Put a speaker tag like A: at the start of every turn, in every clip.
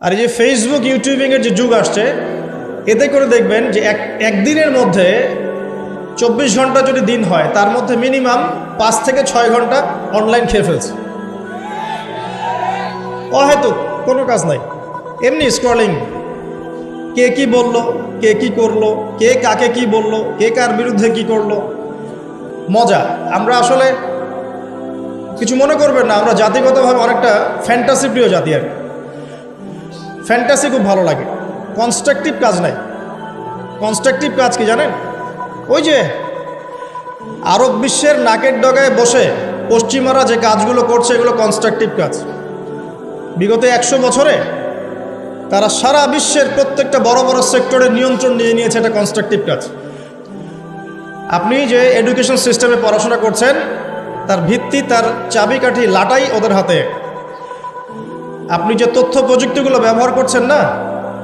A: আর এই যে ফেসবুক ইউটিউবিংয়ের যে যুগ আসছে, এতে করে দেখবেন যে একদিনের মধ্যে 24 ঘন্টা যদি দিন হয়, তার মধ্যে মিনিমাম 5 থেকে 6 ঘন্টা অনলাইন খেয়ে ফেলছে। অহেতুক কোনো কাজ নাই, এমনি স্ক্রলিং। কে কি বলল, কে কি করলো, কে কাকে কি বলল, কে কার বিরুদ্ধে কি করলো, মজা। আমরা আসলে কিছু মনে করবেন না, আমরা জাতিগতভাবে অনেকটা ফ্যান্টাসি প্রিয় জাতি। আর ফ্যান্টাসি খুব ভালো লাগে, কনস্ট্রাকটিভ কাজ নাই। কনস্ট্রাকটিভ কাজ কি জানেন? ওই যে আরব বিশ্বের নাকের ডগায় বসে পশ্চিমারা যে কাজগুলো করছে, এগুলো কনস্ট্রাকটিভ কাজ। বিগত 100 বছরে তারা সারা বিশ্বের প্রত্যেকটা বড় বড় সেক্টরের নিয়ন্ত্রণ নিয়ে নিয়েছে। এটা কনস্ট্রাকটিভ কাজ। আপনি যে এডুকেশন সিস্টেমে পড়াশোনা করছেন, তার ভিত্তি, তার চাবিকাঠি, লাটাই ওদের হাতে। আপনি যে তথ্য প্রযুক্তিগুলো ব্যবহার করছেন না,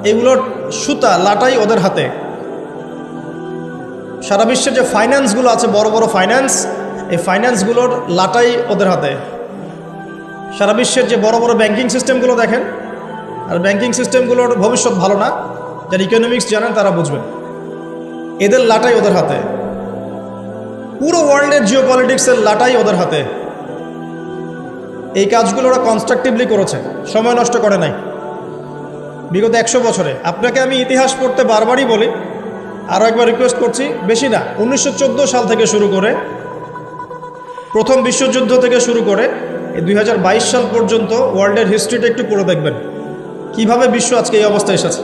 A: এগুলোর সুতা, লাটাই ওদের হাতে। সারা বিশ্বের যে ফাইন্যান্সগুলো আছে, বড় বড় ফাইন্যান্স, এই ফাইন্যান্সগুলোর লাটাই ওদের হাতে। সারা বিশ্বের যে বড় বড় ব্যাংকিং সিস্টেমগুলো দেখেন, আর ব্যাংকিং সিস্টেমগুলোর ভবিষ্যৎ ভালো না। যারা ইকোনমিক্স জানেন তারা বুঝবেন, এদের লাটাই ওদের হাতে। পুরো ওয়ার্ল্ডের জিওপলিটিক্সের লাটাই ওদের হাতে। এই কাজগুলো ওরা কনস্ট্রাকটিভলি করেছে, সময় নষ্ট করে নাই বিগত 100 বছরে। আপনাকে আমি ইতিহাস পড়তে বারবারই বলি, আরও একবার রিকোয়েস্ট করছি, বেশি না, 1914 সাল থেকে শুরু করে, প্রথম বিশ্বযুদ্ধ থেকে শুরু করে এই 2022 সাল পর্যন্ত ওয়ার্ল্ডের হিস্ট্রিটা একটু পড়ে দেখবেন, কিভাবে বিশ্ব আজকে এই অবস্থায় এসেছে।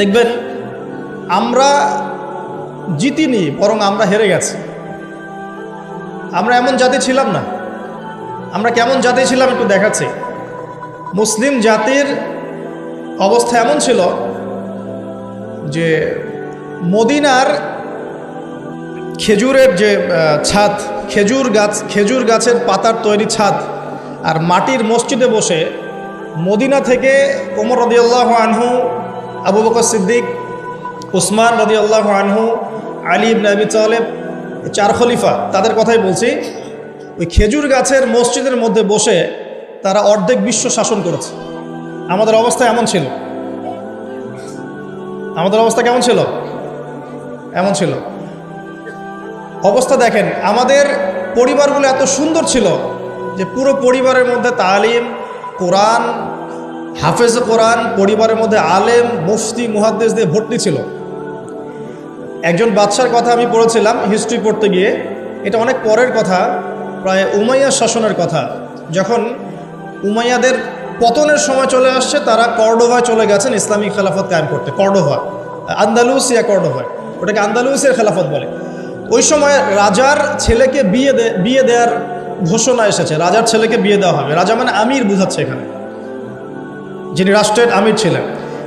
A: দেখবেন আমরা জিতিনি, বরং আমরা হেরে গেছি। আমরা এমন জাতি ছিলাম না। আমরা কেমন জাতি ছিলাম একটু দেখাচ্ছি। মুসলিম জাতির অবস্থা এমন ছিল যে মদিনার খেজুরের যে ছাদ, খেজুর গাছের পাতার তৈরি ছাদ, আর মাটির মসজিদে বসে মদিনা থেকে ওমর রাদিয়াল্লাহু আনহু, আবু বকর সিদ্দিক, উসমান রাদিয়াল্লাহু আনহু, আলী ইবনে আবি তালেব, 4 খলিফা, তাদের কথাই বলছি। ওই খেজুর গাছের মসজিদের মধ্যে বসে তারা অর্ধেক বিশ্ব শাসন করেছে। আমাদের অবস্থা এমন ছিল। আমাদের অবস্থা কেমন ছিল? এমন ছিল। অবস্থা দেখেন, আমাদের পরিবারগুলো এত সুন্দর ছিল যে পুরো পরিবারের মধ্যে তালিম, কোরআন, হাফেজ কোরআন, পরিবারের মধ্যে আলেম, মুফতি, মুহাদ্দিস দিয়ে ভর্তি ছিল। একজন বাদশার কথা আমি পড়েছিলাম হিস্ট্রি পড়তে গিয়ে, এটা অনেক পরের কথা, প্রায় উমাইয়া শাসনের কথা। যখন উমাইয়াদের পতনের সময় চলে আসছে, তারা কর্ডোভায় চলে গেছেন ইসলামিক খেলাফত কায়েম করতে। কর্ডোভা, আন্দালুসিয়া কর্ডোভায়, ওটাকে আন্দালুসিয়ার খেলাফত বলে। ওই সময় রাজার ছেলেকে বিয়ে দেওয়ার ঘোষণা এসেছে, রাজার ছেলেকে বিয়ে দেওয়া হবে। রাজা মানে আমির বোঝাচ্ছে এখানে, যিনি রাষ্ট্রের আমির ছিলেন।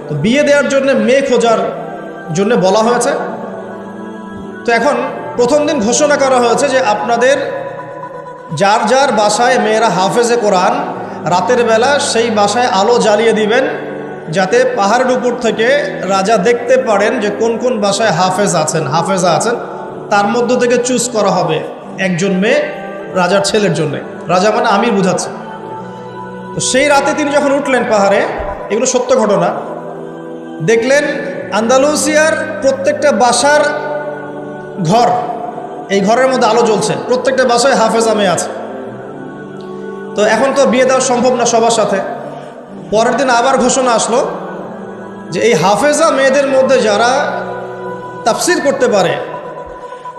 A: তো বিয়ে দেওয়ার জন্য মেয়ে খোঁজার জন্য বলা হয়েছে। তো এখন প্রথম দিন ঘোষণা করা হয়েছে যে আপনাদের যার যার বাসায় মেয়েরা হাফেজে কোরআন, রাতের বেলা সেই বাসায় আলো জ্বালিয়ে দিবেন, যাতে পাহাড়ের উপর থেকে রাজা দেখতে পারেন যে কোন কোন বাসায় হাফেজা আছেন। তার মধ্য থেকে চুজ করা হবে একজন মেয়ে রাজার ছেলের জন্য। রাজা মানে আমির বুঝাচ্ছে। তো সেই রাতে তিনি যখন উঠলেন পাহাড়ে, এগুলো সত্য ঘটনা, দেখলেন আন্দালুসিয়ার প্রত্যেকটা বাসার ঘর, এই ঘরের মধ্যে আলো জ্বলছে, প্রত্যেকটা বাসায় হাফেজা মেয়ে আছে। তো এখন তো বিয়ে দেওয়া সম্ভব না সবার সাথে। পরের দিন আবার ঘোষণা আসলো যে এই হাফেজা মেয়েদের মধ্যে যারা তাফসির করতে পারে,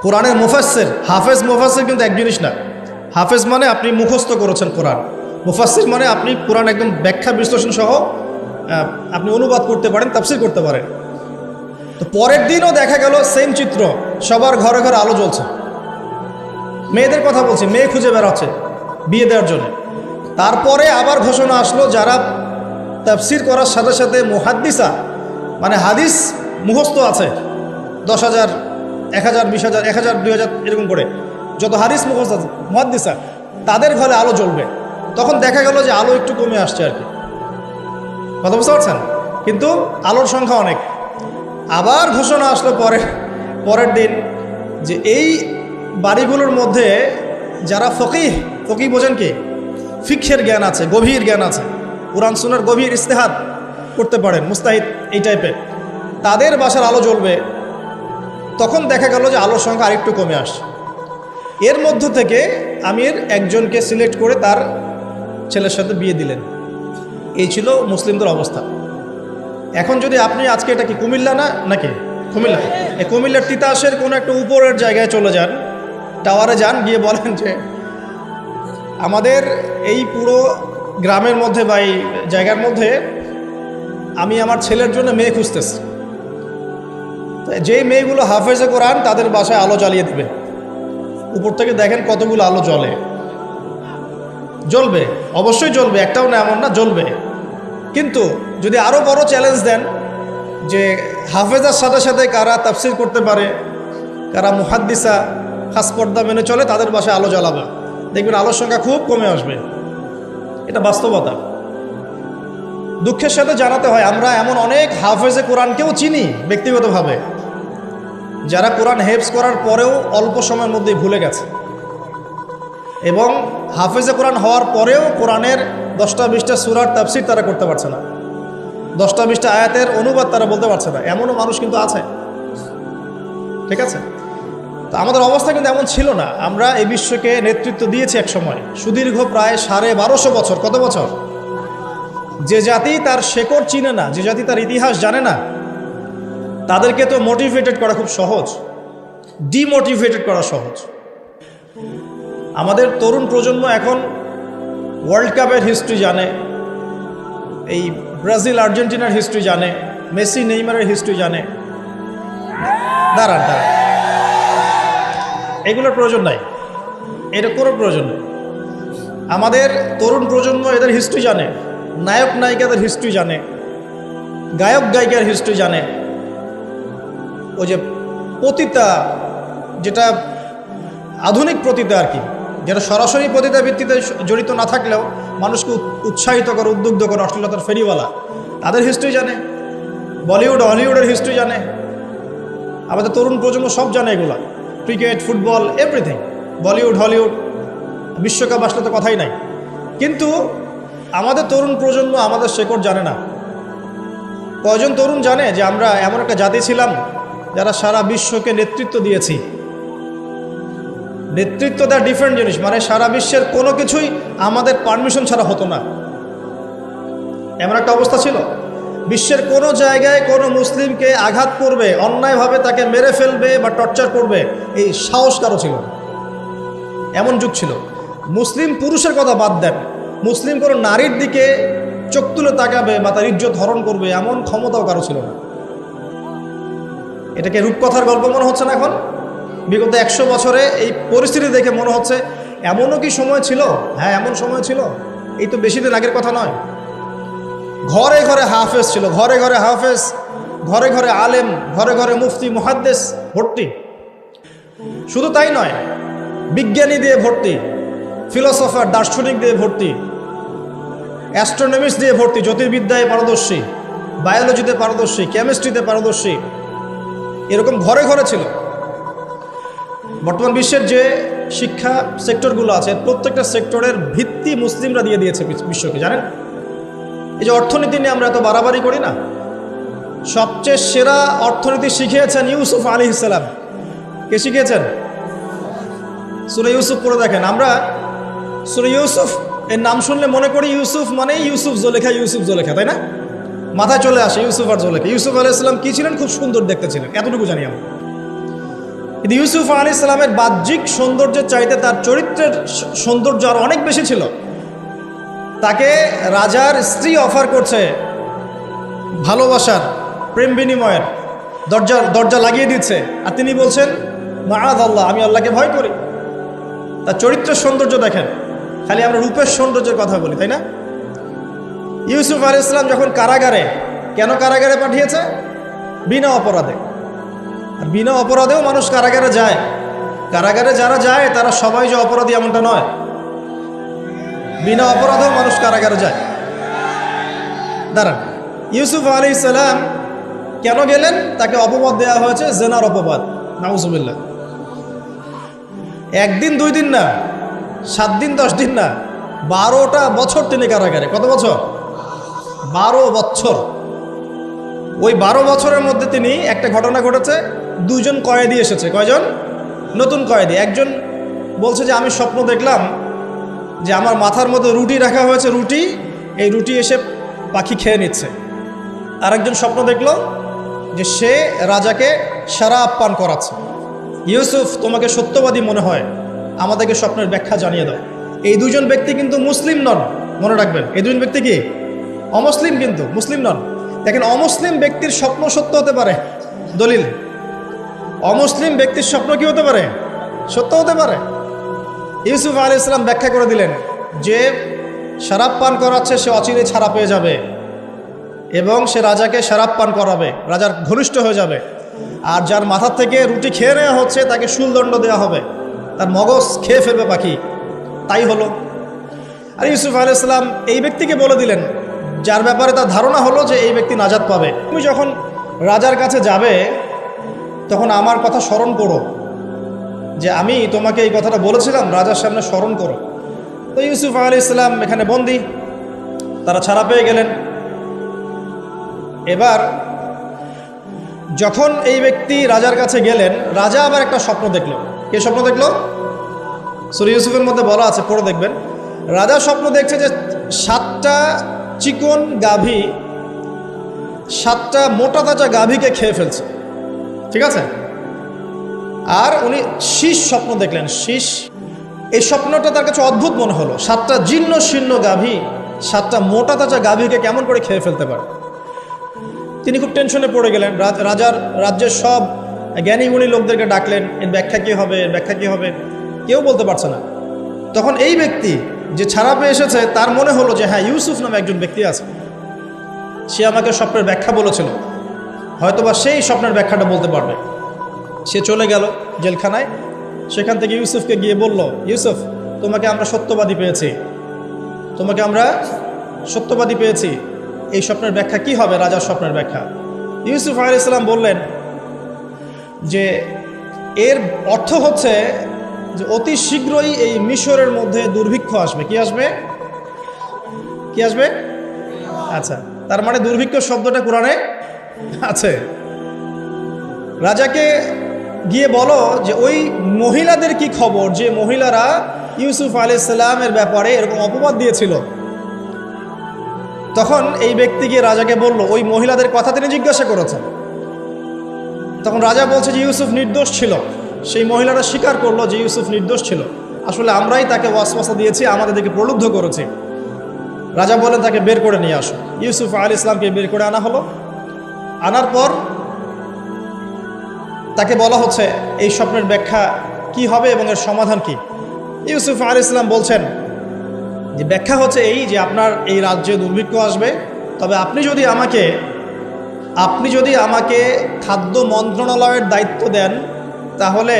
A: কোরআনের মুফাসসির, হাফেজ মুফাসসির কিন্তু এক জিনিস না। হাফেজ মানে আপনি মুখস্থ করেছেন কোরআন, মুফাসসির মানে আপনি কোরআন একদম ব্যাখ্যা বিশ্লেষণ সহ আপনি অনুবাদ করতে পারেন, তাফসির করতে পারেন। তো পরের দিনও দেখা গেল সেম চিত্র, সবার ঘরে ঘরে আলো জ্বলছে। মেয়েদের কথা বলছি, মেয়ে খুঁজে বেড়াচ্ছে বিয়ে দেওয়ার জন্য। তারপরে আবার ঘোষণা আসলো যারা তাফসির করার সাথে সাথে মুহাদ্দিসা, মানে হাদিস মুখস্থ আছে, 10,000, 1,000, 20,000, 1,000, 2,000 এরকম করে যত হাদিস মুখস্থ আছে মুহাদ্দিসা, তাদের ঘরে আলো জ্বলবে। তখন দেখা গেল যে আলো একটু কমে আসছে আর কি, কথা বুঝতে পারছেন? কিন্তু আলোর সংখ্যা অনেক। আবার ঘোষণা আসলো পরের দিন যে এই বাড়িগুলোর মধ্যে যারা ফকিহ বোঝেন কি, ফিকহের জ্ঞান আছে, গভীর জ্ঞান আছে, কোরআন সুন্নাহর গভীর ইস্তেহাদ, করতে পারেন, মুস্তাহিদ এই টাইপের, তাদের বাসার আলো জ্বলবে। তখন দেখা গেল যে আলোর সংখ্যা আরেকটু কমে আসছে। এর মধ্য থেকে আমির একজনকে সিলেক্ট করে তার ছেলের সাথে বিয়ে দিলেন। এই ছিল মুসলিমদের অবস্থা। এখন যদি আপনি আজকে, এটা কি কুমিল্লা না নাকি কুমিল্লা, এই কুমিল্লার তিতাসের কোনো একটা উপরের জায়গায় চলে যান, টাওয়ারে যান, গিয়ে বলেন যে আমাদের এই পুরো গ্রামের মধ্যে বা এই জায়গার মধ্যে আমি আমার ছেলের জন্য মেয়ে খুঁজতেছি, যেই মেয়েগুলো হাফেজে কোরআন তাদের বাসায় আলো জ্বালিয়ে দেবে। উপর থেকে দেখেন কতগুলো আলো জ্বলবে, অবশ্যই জ্বলবে, একটাও না এমন না, জ্বলবে। কিন্তু যদি আরও বড় চ্যালেঞ্জ দেন যে হাফেজার সাথে সাথে কারা তাফসির করতে পারে, কারা মুহাদ্দিসা খাস পর্দা মেনে চলে, তাদের বাসায় আলো জ্বালাবে, দেখবেন আলোর সংখ্যা খুব কমে আসবে। এটা বাস্তবতা। দুঃখের সাথে জানাতে হয় আমরা এমন অনেক হাফেজে কোরআনকেও চিনি ব্যক্তিগতভাবে, যারা কোরআন হেফজ করার পরেও অল্প সময়ের মধ্যেই ভুলে গেছে, এবং হাফেজে কোরআন হওয়ার পরেও কোরআনের 10টা-20টা সূরার তাফসীর তারা করতে পারছে না, 10টা-20টা আয়াতের অনুবাদ তারা বলতে পারছে না। এমনও মানুষ কিন্তু আছে, ঠিক আছে? তো আমাদের অবস্থা কিন্তু এমন ছিল না। আমরা এই বিশ্বকে নেতৃত্ব দিয়েছি এক সময়, সুদীর্ঘ প্রায় 1250 বছর। কত বছর? যে জাতি তার শেকড় চিনে না, যে জাতি তার ইতিহাস জানে না, তাদেরকে তো মোটিভেটেড করা খুব সহজ, ডিমোটিভেটেড করা সহজ। আমাদের তরুণ প্রজন্ম এখন ওয়ার্ল্ড কাপের হিস্ট্রি জানে, এই ব্রাজিল আর্জেন্টিনার হিস্ট্রি জানে, মেসি নেইমারের হিস্ট্রি জানে। দাঁড়ান, এগুলোর প্রয়োজন নাই, এটা কোনো প্রয়োজন নেই। আমাদের তরুণ প্রজন্ম এদের হিস্ট্রি জানে, নায়ক নায়িকাদের হিস্ট্রি জানে, গায়ক গায়িকার হিস্ট্রি জানে। ওই যে পতিতা, যেটা আধুনিক পতিতা আর কি, যেটা সরাসরি পতিতা ভিত্তিতে জড়িত না থাকলেও মানুষকে উৎসাহিত করে, উদ্বুদ্ধ করে, অশ্লীলতার ফেরিওয়ালা, তাদের হিস্ট্রি জানে। বলিউড হলিউডের হিস্ট্রি জানে। আমাদের তরুণ প্রজন্ম সব জানে এগুলা, cricket, football, everything. Bollywood Hollywood, বিশ্বকাপ আসলে তো কথাই নাই। কিন্তু আমাদের তরুণ প্রজন্ম আমাদের শেকড় জানে না। কয়জন তরুণ জানে যে আমরা এমন একটা জাতি ছিলাম যারা সারা বিশ্বকে নেতৃত্ব দিয়েছি? নেতৃত্ব দেওয়া ডিফারেন্ট জিনিস, মানে সারা বিশ্বের কোনো কিছুই আমাদের পারমিশন ছাড়া হতো না, এমন একটা অবস্থা ছিল। বিশ্বের কোনো জায়গায় কোনো মুসলিমকে আঘাত করবে, অন্যায়ভাবে তাকে মেরে ফেলবে বা টর্চার করবে, এই সাহস কারো ছিল না। এমন যুগ ছিল। মুসলিম পুরুষের কথা বাদ দেন, মুসলিম কোনো নারীর দিকে চোখ তুলে তাকাবে বা তার ইজ্জত হরণ করবে, এমন ক্ষমতাও কারো ছিল না। এটাকে রূপকথার গল্প মনে হচ্ছে না এখন? বিগত 100 বছরে এই পরিস্থিতি দেখে মনে হচ্ছে এমনও কি সময় ছিল? হ্যাঁ, এমন সময় ছিল। এই তো বেশি দিন আগের কথা নয়। ঘরে ঘরে হাফেজ ছিল, ঘরে ঘরে হাফেজ, ঘরে ঘরে আলেম, ঘরে ঘরে মুফতি মুহাদ্দিস ভর্তি। শুধু তাই নয়, বিজ্ঞানী দিয়ে ভর্তি, ফিলোসফার দার্শনিক দিয়ে ভর্তি, অ্যাস্ট্রোনমিস্ট দিয়ে ভর্তি, জ্যোতির্বিদ্যায় পারদর্শী, বায়োলজিতে পারদর্শী, কেমিস্ট্রিতে পারদর্শী, এরকম ঘরে ঘরে ছিল। বর্তমান বিশ্বের যে শিক্ষা সেক্টরগুলো আছে, প্রত্যেকটা সেক্টরের ভিত্তি মুসলিমরা দিয়ে দিয়েছে বিশ্বকে, জানেন? এই যে অর্থনীতি নিয়ে আমরা এত বাড়াবাড়ি করি না, সবচেয়ে সেরা অর্থনীতি শিখিয়েছেন ইউসুফ আলাইহিস সালাম। কে শিখিয়েছেন? সূরা ইউসুফ পড়ে দেখেন। আমরা সূরা ইউসুফ এর নাম শুনলে মনে করি ইউসুফ মানে ইউসুফ জুলেখা, ইউসুফ জুলেখা, তাই না? মাথায় চলে আসে ইউসুফ আর জুলেখা। ইউসুফ আলাইহিস সালাম কি ছিলেন? খুব সুন্দর দেখতে ছিলেন, এতটুকু জানি আমরা। কিন্তু ইউসুফ আলাইহিস সালামের বাহ্যিক সৌন্দর্যের চাইতে তার চরিত্রের সৌন্দর্য আরো অনেক বেশি ছিল। তাকে রাজার স্ত্রী অফার করছে ভালোবাসার, প্রেম বিনিময়ের, দরজা লাগিয়ে দিচ্ছে, আর তিনি বলছেন মাআযাল্লাহ, আমি আল্লাহকে ভয় করি। তার চরিত্রের সৌন্দর্য দেখেন। খালি আমরা রূপের সৌন্দর্যের কথা বলি, তাই না? ইউসুফ আলাইহিস সালাম যখন কারাগারে, কেন কারাগারে পাঠিয়েছে? বিনা অপরাধে। আর বিনা অপরাধেও মানুষ কারাগারে যায়। কারাগারে যারা যায় তারা সবাই যে অপরাধী এমনটা নয়, বিনা অপরাধেও মানুষ কারাগারে যায়। দাঁড়ান, ইউসুফ আলাইহিস সালাম কেন গেলেন? তাকে অপবাদ দেওয়া হয়েছে, জেনার অপবাদ, নাউজুবিল্লাহ। 1 দিন 2 দিন না, 7 দিন 10 দিন না, 12টা বছর তিনি কারাগারে। কত বছর? 12 বছর। ওই 12 বছরের মধ্যে তিনি একটা ঘটনা ঘটেছে, 2জন কয়েদি এসেছে। কয়জন? নতুন কয়েদি। একজন বলছে যে আমি স্বপ্ন দেখলাম যে আমার মাথার মধ্যে রুটি রাখা হয়েছে, এই রুটি এসে পাখি খেয়ে নিচ্ছে। আরেকজন স্বপ্ন দেখলো যে সে রাজাকে শরাব পান করাচ্ছে। ইউসুফ, তোমাকে সত্যবাদী মনে হয়, আমাদেরকে স্বপ্নের ব্যাখ্যা জানিয়ে দাও। এই 2জন ব্যক্তি কিন্তু মুসলিম নন, মনে রাখবেন। এই 2জন ব্যক্তি কি? অমুসলিম, কিন্তু মুসলিম নন। দেখেন, অমুসলিম ব্যক্তির স্বপ্ন সত্য হতে পারে। দলিল, অমুসলিম ব্যক্তির স্বপ্ন কি হতে পারে? সত্য হতে পারে। ইউসুফ আলাইহিস সালাম ব্যাখ্যা করে দিলেন যে শরাব পান করাচ্ছে সে অচিরে ছাড়া পেয়ে যাবে এবং সে রাজাকে শরাব পান করাবে, রাজার ঘনিষ্ঠ হয়ে যাবে। আর যার মাথার থেকে রুটি খেয়ে নেওয়া হচ্ছে তাকে শুলদণ্ড দেওয়া হবে, তার মগজ খেয়ে ফেলবে পাখি। তাই হলো। আর ইউসুফ আলাইহিস সালাম এই ব্যক্তিকে বলে দিলেন, যার ব্যাপারে তার ধারণা হলো যে এই ব্যক্তি নাজাত পাবে, তুমি যখন রাজার কাছে যাবে তখন আমার কথা স্মরণ করো, যে আমি তোমাকে এই কথাটা বলেছিলাম, রাজার সামনে স্মরণ করো। তো ইউসুফ আলাইহিস সালাম এখানে বন্দী, তারা ছাড়া পেয়ে গেলেন। এবার যখন এই ব্যক্তি রাজার কাছে গেলেন, রাজা আবার একটা স্বপ্ন দেখল। কে স্বপ্ন দেখল? সূরা ইউসুফের মধ্যে বলা আছে, পড়ে দেখবেন। রাজা স্বপ্ন দেখছে যে 7টা চিকন গাভী 7টা মোটা তাজা গাভীকে খেয়ে ফেলছে। ঠিক আছে? আর উনি শীষ স্বপ্ন দেখলেন। শীষ, এই স্বপ্নটা তার কাছে অদ্ভুত মনে হলো। 7টা জীর্ণ শীর্ণ গাভী 7টা মোটা তাজা গাভীকে কেমন করে খেয়ে ফেলতে পারে। তিনি খুব টেনশনে পড়ে গেলেন। রাজ্যের সব জ্ঞানীগুণী লোকদেরকে ডাকলেন, এর ব্যাখ্যা কী হবে, এর ব্যাখ্যা কী হবে, কেউ বলতে পারছে না। তখন এই ব্যক্তি যে ছাড়া পেয়ে এসেছে তার মনে হলো যে হ্যাঁ, ইউসুফ নামে একজন ব্যক্তি আছে, সে আমাকে স্বপ্নের ব্যাখ্যা বলেছিল, হয়তোবা সেই স্বপ্নের ব্যাখ্যাটা বলতে পারবে। সে চলে গেল জেলখানায়। সেখান থেকে ইউসুফকে গিয়ে বলল, ইউসুফ, তোমাকে আমরা সত্যবাদী পেয়েছি, তোমাকে আমরা সত্যবাদী পেয়েছি, এই স্বপ্নের ব্যাখ্যা কি হবে, রাজার স্বপ্নের ব্যাখ্যা। ইউসুফ আলাইহিস সালাম বললেন যে এর অর্থ হচ্ছে যে অতি শীঘ্রই এই মিশরের মধ্যে দুর্ভিক্ষ আসবে। কি আসবে? কি আসবে? আচ্ছা, তার মানে দুর্ভিক্ষ শব্দটা কোরআনে আছে। রাজাকে গিয়ে বলো যে ওই মহিলাদের কি খবর, যে মহিলারা ইউসুফ আলাইহিস সালামের ব্যাপারে এরকম অপবাদ দিয়েছিল। তখন এই ব্যক্তি গিয়ে রাজাকে বলল, ওই মহিলাদের কথা তিনি জিজ্ঞাসা করেছেন। তখন রাজা বলছে যে ইউসুফ নির্দোষ ছিল। সেই মহিলারা স্বীকার করলো যে ইউসুফ নির্দোষ ছিল, আসলে আমরাই তাকে ওয়াসওয়াসা দিয়েছি, আমাদেরকে প্রলুব্ধ করেছি। রাজা বলেন তাকে বের করে নিয়ে আসো। ইউসুফ আলাইহিস সালামকে বের করে আনা হলো। আনার পর তাকে বলা হচ্ছে এই স্বপ্নের ব্যাখ্যা কি হবে এবং এর সমাধান কি। ইউসুফ আলাইহিস সালাম বলছেন যে ব্যাখ্যা হচ্ছে এই যে আপনার এই রাজ্যে দুর্ভিক্ষ আসবে, তবে আপনি যদি আমাকে খাদ্য মন্ত্রণালয়ের দায়িত্ব দেন তাহলে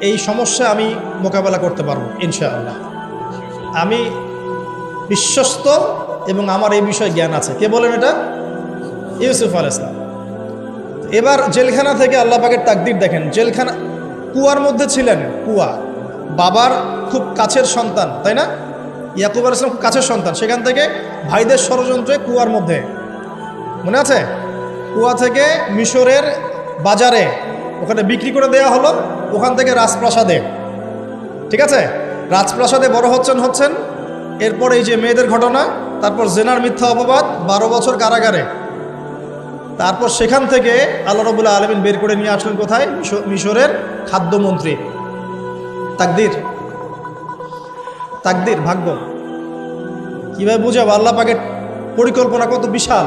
A: এই সমস্যা আমি মোকাবেলা করতে পারবো ইনশাআল্লাহ। আমি বিশ্বস্ত এবং আমার এই বিষয়ে জ্ঞান আছে। কে বলেন এটা? ইউসুফ আলাইহিস সালাম। এবার জেলখানা থেকে আল্লাহ পাকের তাকদীর দেখেন। জেলখানা, কুয়ার মধ্যে ছিলেন। কুয়া, বাবার খুব কাছের সন্তান, তাই না? ইয়াকুব আলাইহিস সালাম খুব কাছের সন্তান। সেখান থেকে ভাইদের ষড়যন্ত্রে কুয়ার মধ্যে, মনে আছে? কুয়া থেকে মিশরের বাজারে ওখানে বিক্রি করে দেওয়া হলো, ওখান থেকে রাজপ্রাসাদে। ঠিক আছে? রাজপ্রাসাদে বড় হচ্ছেন। এরপর এই যে মেয়েদের ঘটনা, তারপর জেনার মিথ্যা অপবাদ, 12 বছর কারাগারে। তারপর সেখান থেকে আল্লাহ রাব্বুল আলামিন বের করে নিয়ে আসলেন কোথায়? মিশরের খাদ্যমন্ত্রী। তাকদীর, ভাগ্য। কীভাবে বুঝাবো? আল্লাহ পাকের পরিকল্পনা কত বিশাল।